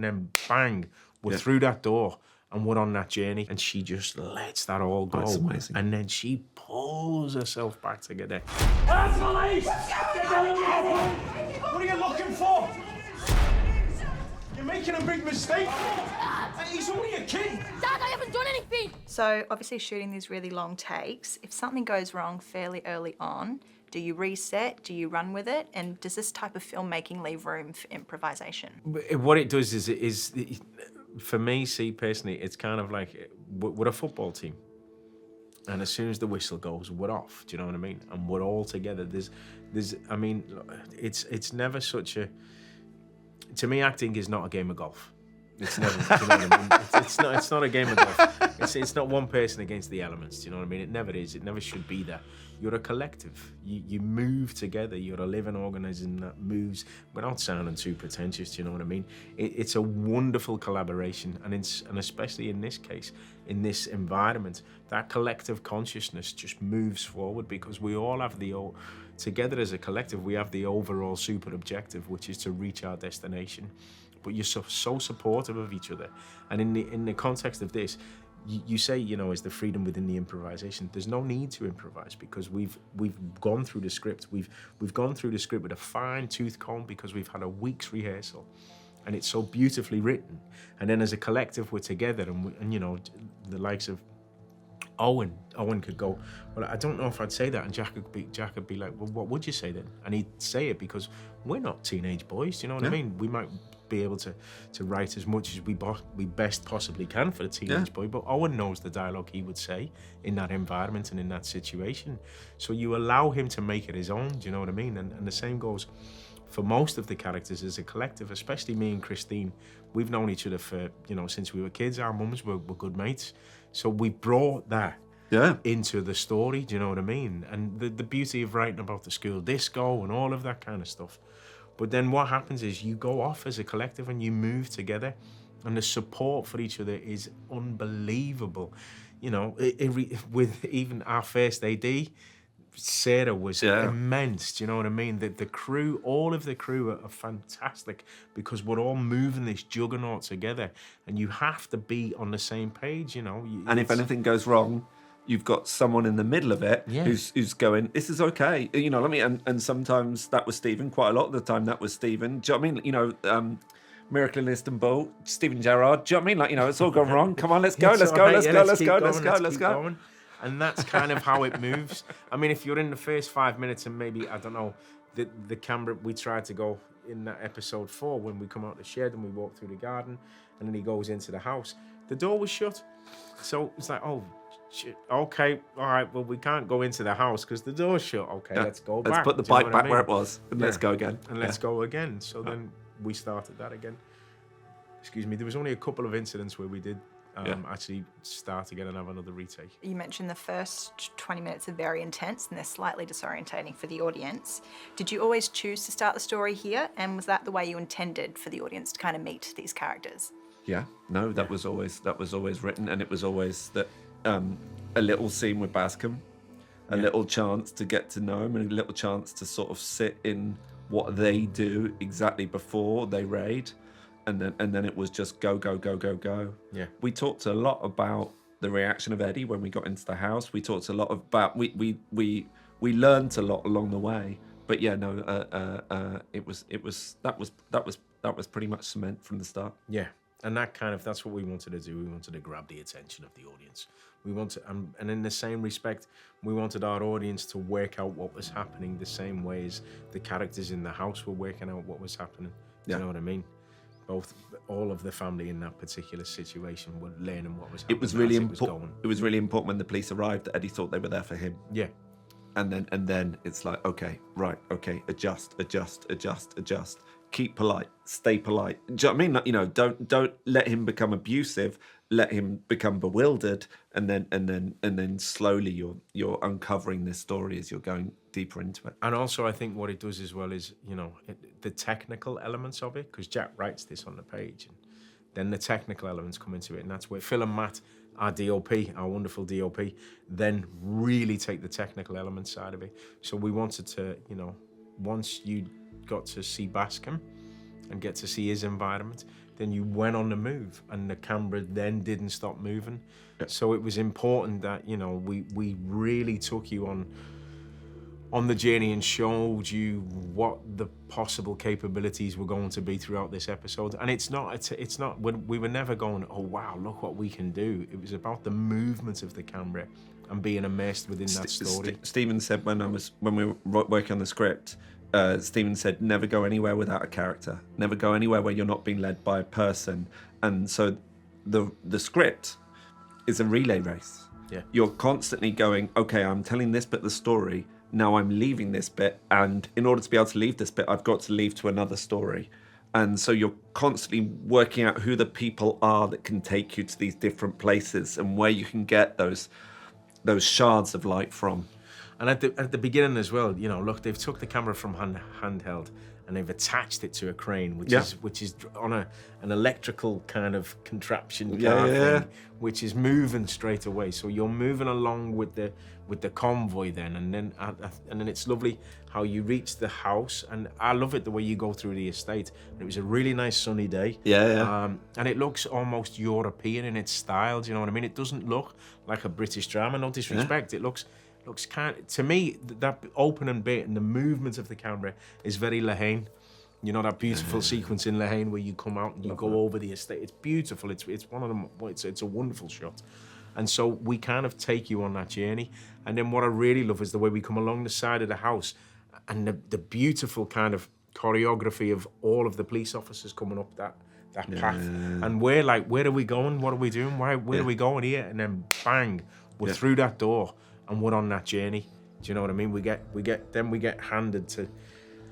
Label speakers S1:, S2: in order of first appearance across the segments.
S1: And then bang, we're through that door and we're on that journey. And she just lets that all go.
S2: That's amazing.
S1: And then she pulls herself back together.
S3: That's police! What are you looking for? You're making a big mistake. He's only a kid.
S4: Dad, I haven't done anything.
S5: So obviously shooting these really long takes, if something goes wrong fairly early on, do you reset? Do you run with it? And does this type of filmmaking leave room for improvisation?
S1: What it does is for me, see, personally, it's kind of like we're a football team. And as soon as the whistle goes, we're off. Do you know what I mean? And we're all together. I mean, it's never such a... To me, acting is not a game of golf. It's never, do you know what I mean? It's not a game of golf. It's not one person against the elements, do you know what I mean? It never is. It never should be that. You're a collective. You move together. You're a living organism that moves without sounding too pretentious, do you know what I mean? It's a wonderful collaboration, and especially in this case, in this environment, that collective consciousness just moves forward because we all have together as a collective, we have the overall super objective, which is to reach our destination. But you're so supportive of each other. And in the context of this, you say, you know, is the freedom within the improvisation. There's no need to improvise because we've gone through the script. We've gone through the script with a fine-tooth comb because we've had a week's rehearsal. And it's so beautifully written. And then as a collective, we're together and you know, the likes of Owen could go, well, I don't know if I'd say that. And Jack would be like, well, what would you say then? And he'd say it because we're not teenage boys, do you know what I mean? We might be able to write as much as we best possibly can for a teenage boy, but Owen knows the dialogue he would say in that environment and in that situation. So you allow him to make it his own, do you know what I mean? And the same goes for most of the characters as a collective, especially me and Christine. We've known each other for, you know, since we were kids. Our mums were good mates. So we brought that into the story, do you know what I mean? And the beauty of writing about the school disco and all of that kind of stuff. But then what happens is you go off as a collective and you move together, and the support for each other is unbelievable. You know, with even our first AD, Sarah was immense, do you know what I mean? The crew, all of the crew are fantastic because we're all moving this juggernaut together, and you have to be on the same page, you know.
S2: And if anything goes wrong, you've got someone in the middle of it who's going, this is okay. You know what I mean? And sometimes that was Stephen. Quite a lot of the time that was Stephen. Do you know what I mean? You know, Miracle in Istanbul, Stephen Gerrard. Do you know what I mean? Like, you know, it's all gone wrong. Come on, let's go. Let's go.
S1: And that's kind of how it moves. I mean, if you're in the first 5 minutes and maybe, I don't know, the camera, we tried to go in that episode 4 when we come out the shed and we walk through the garden and then he goes into the house. The door was shut. So it's like, oh, shit, okay, all right, well, we can't go into the house because the door's shut. Okay, let's go back.
S2: Let's put the bike back where it was and let's go again.
S1: And let's go again. So then we started that again. Excuse me, there was only a couple of incidents where we did actually start again and have another retake.
S5: You mentioned the first 20 minutes are very intense and they're slightly disorientating for the audience. Did you always choose to start the story here? And was that the way you intended for the audience to kind of meet these characters?
S2: Yeah, no, that was always written, and it was always that a little scene with Bascom, a little chance to get to know him, and a little chance to sort of sit in what they do exactly before they raid. And then it was just go. Yeah. We talked a lot about the reaction of Eddie when we got into the house. We talked a lot about we learned a lot along the way. But yeah, no, that was pretty much cement from the start.
S1: Yeah, and that's what we wanted to do. We wanted to grab the attention of the audience. We wanted, and in the same respect, we wanted our audience to work out what was happening the same way as the characters in the house were working out what was happening. Do you know what I mean? All of the family in that particular situation were learning what was happening.
S2: It was really important. It was really important when the police arrived that Eddie thought they were there for him.
S1: Yeah.
S2: And then it's like, okay, adjust. Keep polite, stay polite. Do you know what I mean? You know, don't let him become abusive. Let him become bewildered, and then slowly you're uncovering this story as you're going deeper into it.
S1: And also, I think what it does as well is, you know, the technical elements of it, because Jack writes this on the page, and then the technical elements come into it, and that's where Phil and Matt, our DOP, our wonderful DOP, then really take the technical element side of it. So we wanted to, you know, once you got to see Bascom and get to see his environment, then you went on the move, and the camera then didn't stop moving. So it was important that, you know, we really took you on the journey and showed you what the possible capabilities were going to be throughout this episode. And it's not, we were never going, oh wow, look what we can do. It was about the movement of the camera and being immersed within that story.
S2: Stephen said when we were working on the script, Stephen said, never go anywhere without a character. Never go anywhere where you're not being led by a person. And so the script is a relay race.
S1: Yeah.
S2: You're constantly going, okay, I'm telling this bit of the story, now I'm leaving this bit, and in order to be able to leave this bit, I've got to leave to another story. And so you're constantly working out who the people are that can take you to these different places and where you can get those shards of light from.
S1: And at the beginning as well, you know, look, they've took the camera from handheld and they've attached it to a crane, which is on an electrical kind of contraption thing, which is moving straight away. So you're moving along with the convoy then, and then it's lovely how you reach the house, and I love it the way you go through the estate. And it was a really nice sunny day. And it looks almost European in its style. Do you know what I mean? It doesn't look like a British drama. No disrespect. It looks kind of, to me, that opening bit and the movement of the camera is very Lehane. You know, that beautiful sequence in Lehane where you come out and you go over the estate. It's beautiful. It's one of them. It's a wonderful shot. And so we kind of take you on that journey. And then what I really love is the way we come along the side of the house and the beautiful kind of choreography of all of the police officers coming up that path. And we're like, where are we going? What are we doing? Where are we going here? And then bang, we're through that door and we're on that journey. Do you know what I mean? We get handed to,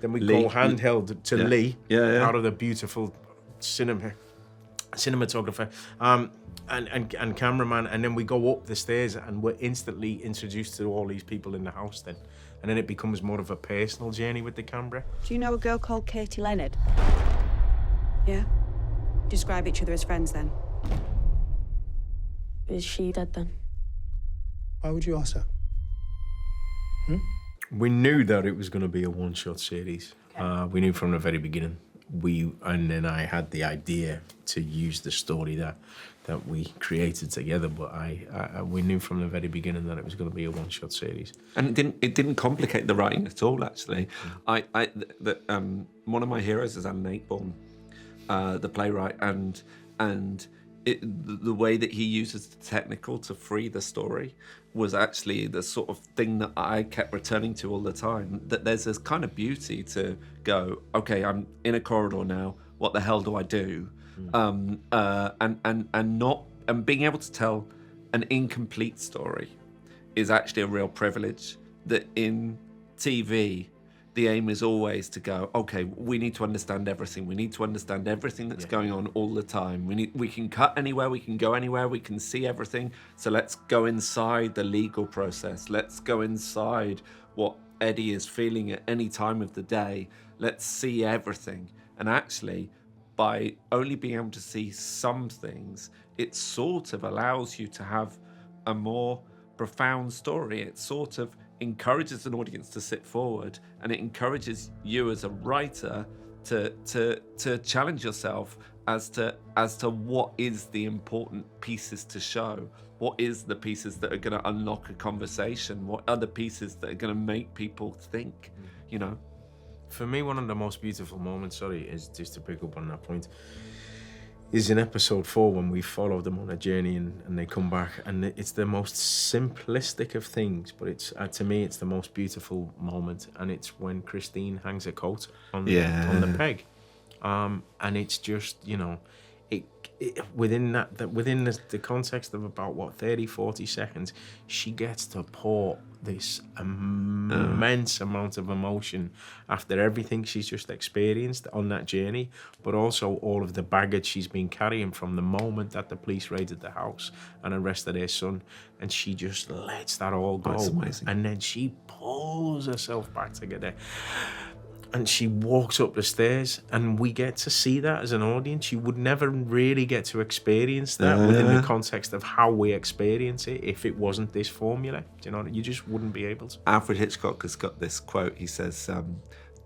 S1: then we go handheld to Lee out of the beautiful cinematographer and cameraman, and then we go up the stairs and we're instantly introduced to all these people in the house then. And then it becomes more of a personal journey with the camera.
S4: Do you know a girl called Katie Leonard? Yeah? Describe each other as friends then.
S6: Is she dead then?
S3: Why would you ask her?
S1: We knew that it was going to be a one-shot series. We knew from the very beginning. And then I had the idea to use the story that we created together, but we knew from the very beginning that it was going to be a one-shot series.
S2: And it didn't complicate the writing at all, actually. One of my heroes is Alan Ayckbourn, the playwright, and the way that he uses the technical to free the story was actually the sort of thing that I kept returning to all the time, that there's this kind of beauty to go, okay, I'm in a corridor now, what the hell do I do? And being able to tell an incomplete story is actually a real privilege. That in TV, the aim is always to go, okay, we need to understand everything. We need to understand everything that's going on all the time. We can cut anywhere, we can go anywhere, we can see everything. So let's go inside the legal process. Let's go inside what Eddie is feeling at any time of the day. Let's see everything. And actually, by only being able to see some things, it sort of allows you to have a more profound story. It sort of encourages an audience to sit forward, and it encourages you as a writer to challenge yourself as to what is the important pieces to show, what is the pieces that are going to unlock a conversation, what are the pieces that are going to make people think, you know.
S1: For me, one of the most beautiful moments, is just to pick up on that point, is in episode 4 when we follow them on a journey and they come back, and it's the most simplistic of things, but it's to me it's the most beautiful moment, and it's when Christine hangs a coat on the peg, and it's just, you know, within the context of about 30-40 seconds, she gets to pour this immense amount of emotion after everything she's just experienced on that journey, but also all of the baggage she's been carrying from the moment that the police raided the house and arrested her son, and she just lets that all go.
S2: That's amazing.
S1: And then she pulls herself back together and she walks up the stairs, and we get to see that as an audience. You would never really get to experience that within the context of how we experience it if it wasn't this formula. Do you know, you just wouldn't be able to.
S2: Alfred Hitchcock has got this quote. He says,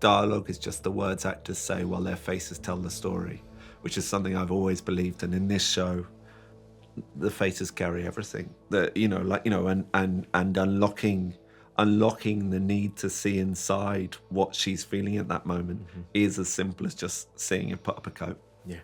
S2: dialogue is just the words actors say while their faces tell the story. which is something I've always believed. And in this show, the faces carry everything. That, you know, like, you know, and unlocking the need to see inside what she's feeling at that moment is as simple as just seeing her put up a coat.
S1: Yeah.